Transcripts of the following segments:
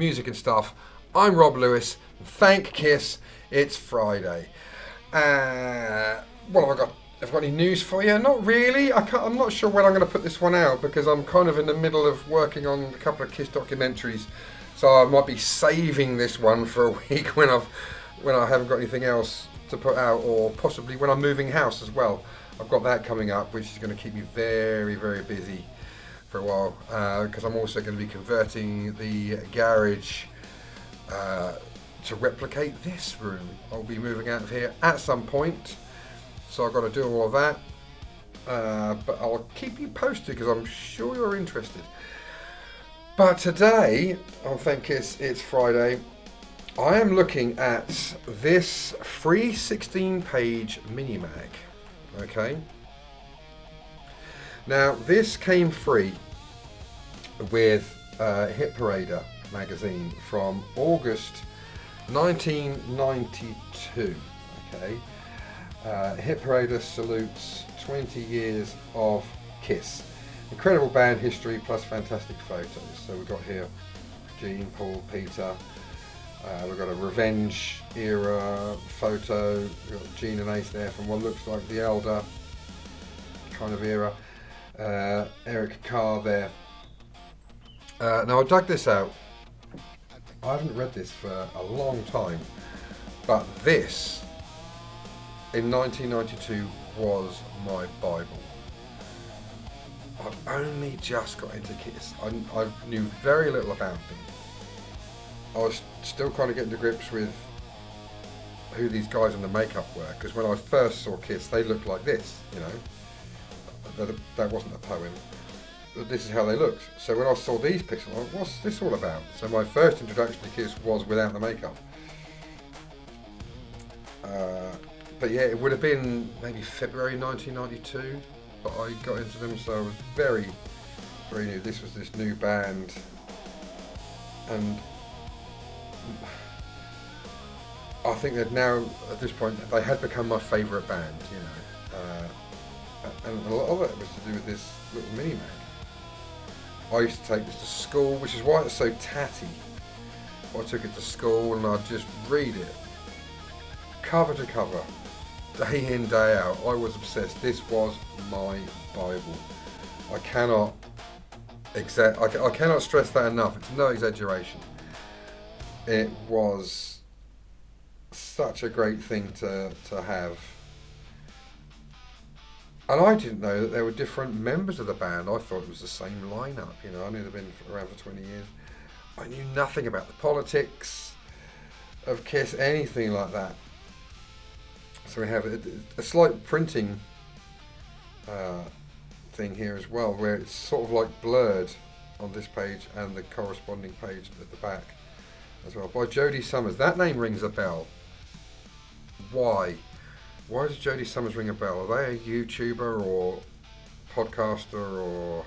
music and stuff. I'm Rob Lewis. Thank Kiss. It's Friday. What have I got? Have I got any news for you? Not really. I'm not sure when I'm going to put this one out because I'm kind of in the middle of working on a couple of Kiss documentaries. So I might be saving this one for a week when I haven't got anything else to put out, or possibly when I'm moving house as well. I've got that coming up, which is going to keep me very, very busy for a while, because I'm also going to be converting the garage to replicate this room. I'll be moving out of here at some point, so I've got to do all of that, but I'll keep you posted because I'm sure you're interested. But today, on Thank Kiss, it's Friday, I am looking at this free 16-page mini-mag, okay? Now, this came free with Hit Parader magazine from August 1992, okay? Hit Parader salutes 20 years of Kiss. Incredible band history plus fantastic photos. So we've got here Gene, Paul, Peter. We've got a Revenge era photo. We've got Gene and Ace there from what looks like the Elder kind of era. Eric Carr there. Now I dug this out. I haven't read this for a long time, but this in 1992 was my Bible. I've only just got into Kiss. I knew very little about them. I was still kind of getting to grips with who these guys in the makeup were, because when I first saw Kiss, they looked like this, you know. That wasn't a poem. This is how they looked. So when I saw these pictures, I was like, what's this all about? So my first introduction to Kiss was without the makeup. But yeah, it would have been maybe February 1992 that I got into them, so I was very, very new. This was this new band, and I think that now, at this point, they had become my favourite band, you know. And a lot of it was to do with this little mini-mag. I used to take this to school, which is why it's so tatty. I took it to school and I'd just read it, cover to cover, day in, day out. I was obsessed. This was my Bible. I cannot stress that enough. It's no exaggeration. It was such a great thing to have. And I didn't know that there were different members of the band. I thought it was the same lineup. You know, I knew they'd been around for 20 years. I knew nothing about the politics of Kiss, anything like that. So we have a slight printing thing here as well, where it's sort of like blurred on this page and the corresponding page at the back as well. By Jody Summers. That name rings a bell. Why? Why does Jody Summers ring a bell? Are they a YouTuber or podcaster or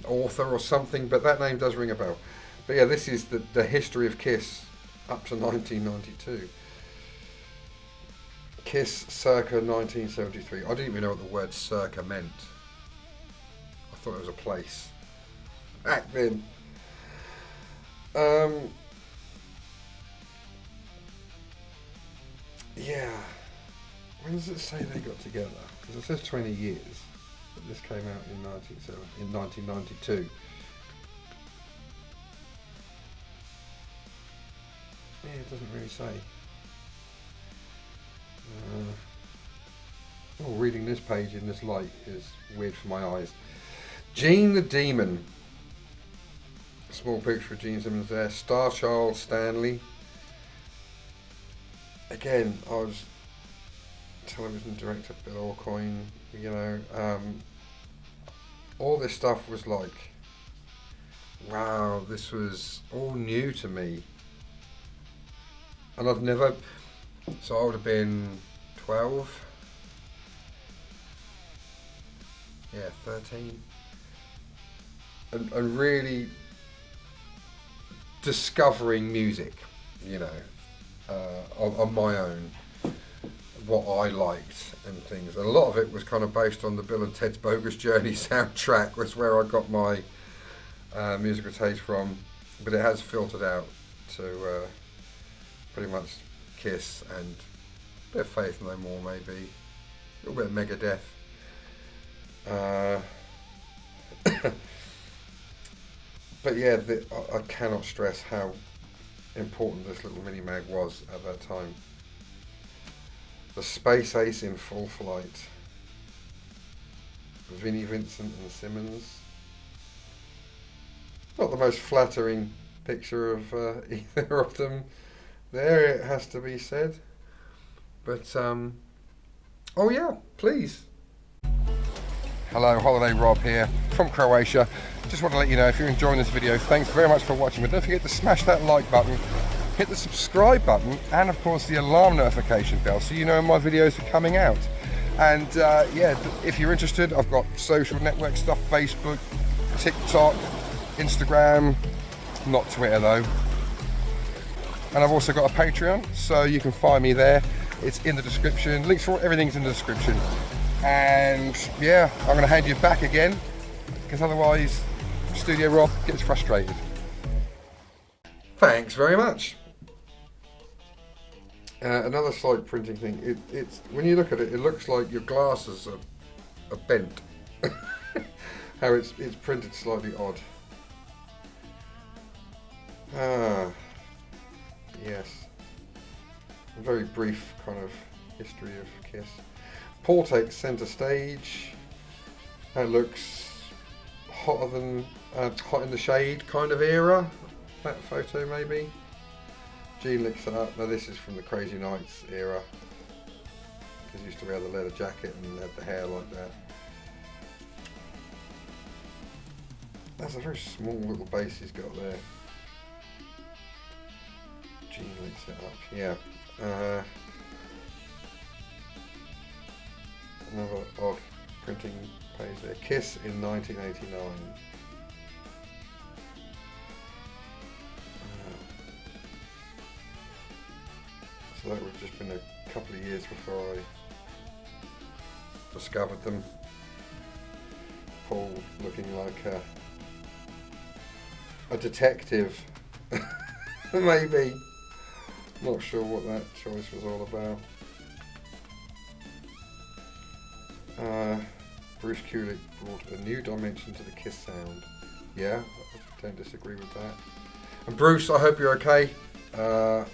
author or something? But that name does ring a bell. But yeah, this is the history of Kiss up to 1992. Kiss circa 1973. I didn't even know what the word circa meant. I thought it was a place. Back then. Yeah. When does it say they got together? Because it says 20 years. But this came out in 1992. Yeah, it doesn't really say. Reading this page in this light is weird for my eyes. Gene the Demon. Small picture of Gene Simmons there. Starchild Stanley. Again, I was television director Bill Aucoin, you know. All this stuff was like, wow, this was all new to me. And I've never, so I would have been 12. Yeah, 13. And really discovering music, you know, on my own, what I liked and things. And a lot of it was kind of based on the Bill and Ted's Bogus Journey soundtrack, was where I got my musical taste from, but it has filtered out to pretty much Kiss and a bit of Faith No More, maybe a little bit of Megadeth. But yeah, I cannot stress how important this little mini mag was at that time. The Space Ace in full flight. Vinnie Vincent and Simmons. Not the most flattering picture of either of them there, it has to be said. But, oh yeah, please. Hello, Holiday Rob here from Croatia. Just want to let you know, if you're enjoying this video, thanks very much for watching. But don't forget to smash that like button, hit the subscribe button, and of course the alarm notification bell so you know when my videos are coming out. And yeah, if you're interested, I've got social network stuff, Facebook, TikTok, Instagram, not Twitter though. And I've also got a Patreon, so you can find me there. It's in the description. Links for everything's in the description. And yeah, I'm going to hand you back again, because otherwise Studio Rob gets frustrated. Thanks very much. Another slight printing thing. It's when you look at it, it looks like your glasses are bent. How it's printed slightly odd. Yes. A very brief kind of history of Kiss. Paul takes centre stage. That looks hotter than Hot in the Shade kind of era. That photo maybe. Gene licks it up. Now this is from the Crazy Nights era. Because he used to wear the leather jacket and had the hair like that. That's a very small little bass he's got there. Gene licks it up. Yeah. Another odd printing page there. Kiss in 1989. So that would have just been a couple of years before I discovered them. Paul looking like a detective, maybe. Not sure what that choice was all about. Bruce Kulick brought a new dimension to the Kiss sound. Yeah, I don't disagree with that. And Bruce, I hope you're okay. I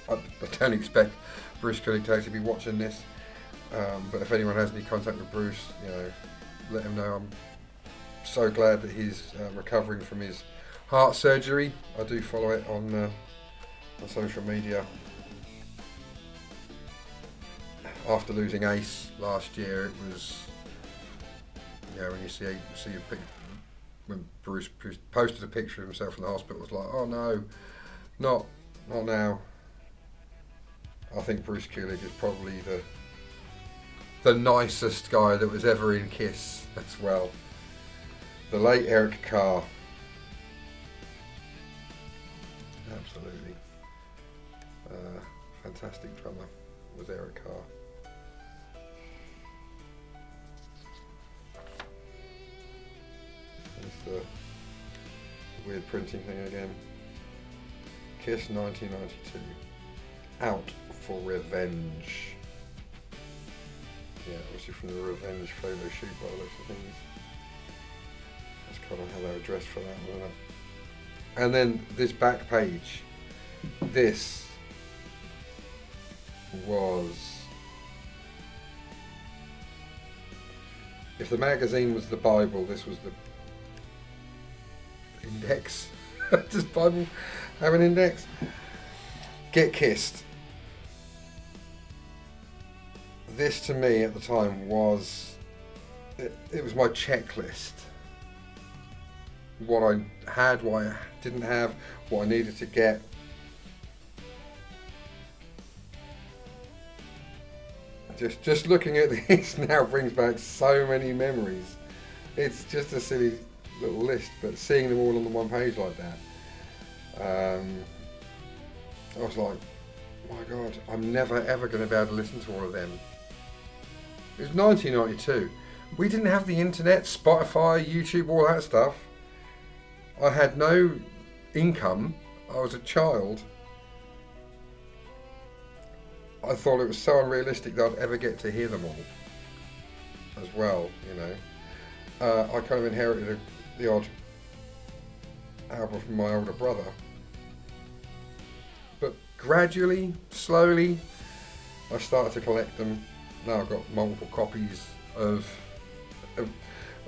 don't expect Bruce Kulick to actually be watching this, but if anyone has any contact with Bruce, you know, let him know. I'm so glad that he's recovering from his heart surgery. I do follow it on social media. After losing Ace last year, it was, yeah, when you see a picture, when Bruce posted a picture of himself in the hospital, it was like, oh no, not now. I think Bruce Kulick is probably the nicest guy that was ever in Kiss as well. The late Eric Carr. Absolutely. Fantastic drummer was Eric Carr. There's the weird printing thing again. Kiss 1992. Out for Revenge. Yeah, obviously from the Revenge photo shoot by the looks of things. That's kind of how they were dressed for that, wasn't it? And then this back page. This was... If the magazine was the Bible, this was the index. Does Bible have an index? Get Kissed. This to me at the time was, it was my checklist. What I had, what I didn't have, what I needed to get. Just looking at this now brings back so many memories. It's just a silly little list, but seeing them all on the one page like that, I was like, my God, I'm never ever going to be able to listen to all of them. It was 1992. We didn't have the internet, Spotify, YouTube, all that stuff. I had no income. I was a child. I thought it was so unrealistic that I'd ever get to hear them all as well, you know. I kind of inherited the odd album from my older brother. But gradually, slowly, I started to collect them. Now I've got multiple copies of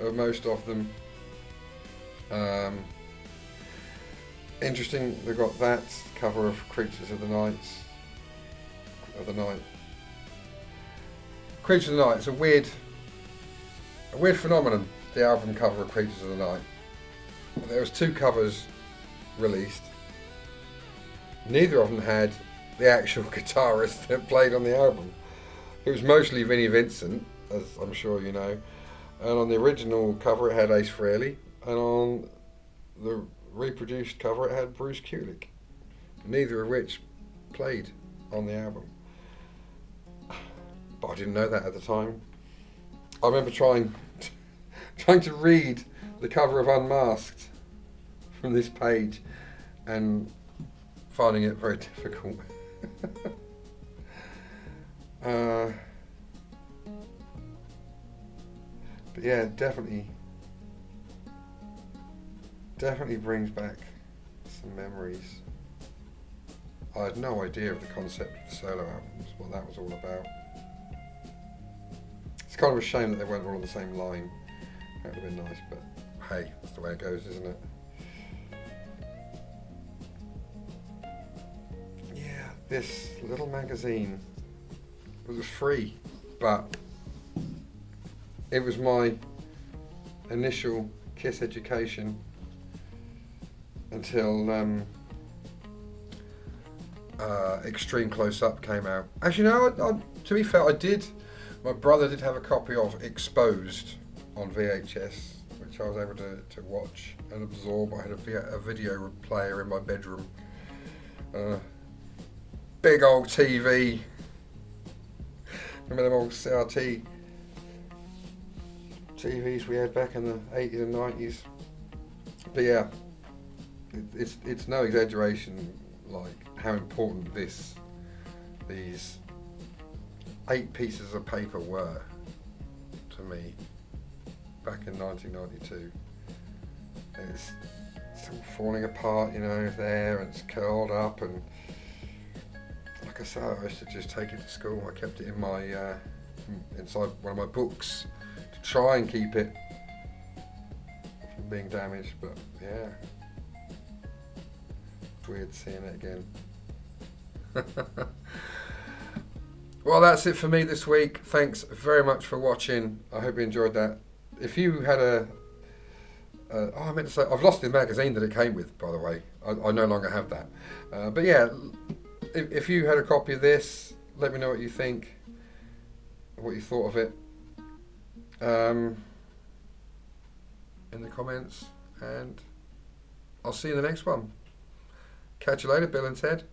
most of them. Interesting, they've got that cover of Creatures of the Night. Creatures of the Night, it's a weird phenomenon, the album cover of Creatures of the Night. There was 2 covers released. Neither of them had the actual guitarist that played on the album. It was mostly Vinnie Vincent, as I'm sure you know. And on the original cover it had Ace Frehley, and on the reproduced cover it had Bruce Kulick. Neither of which played on the album. But I didn't know that at the time. I remember trying to read the cover of Unmasked from this page and finding it very difficult. But yeah, definitely brings back some memories. I had no idea of the concept of the solo albums, what that was all about. It's kind of a shame that they weren't all on the same line. That would have been nice, but hey, that's the way it goes, isn't it? Yeah, this little magazine, it was free, but it was my initial Kiss education until Extreme Close Up came out. Actually, no, to be fair, my brother did have a copy of Exposed on VHS, which I was able to watch and absorb. I had a video player in my bedroom. Big old TV. Remember them old CRT TVs we had back in the 80s and 90s? But yeah, it's no exaggeration like how important these 8 pieces of paper were to me back in 1992. It's all falling apart, you know, there, and it's curled up, and like I said, I used to just take it to school. I kept it in my inside one of my books to try and keep it from being damaged, but yeah, it's weird seeing it again. Well, that's it for me this week. Thanks very much for watching. I hope you enjoyed that. If you had I meant to say, I've lost the magazine that it came with, by the way. I no longer have that. But yeah, if you had a copy of this, let me know what you think, what you thought of it, in the comments, and I'll see you in the next one. Catch you later, Bill and Ted.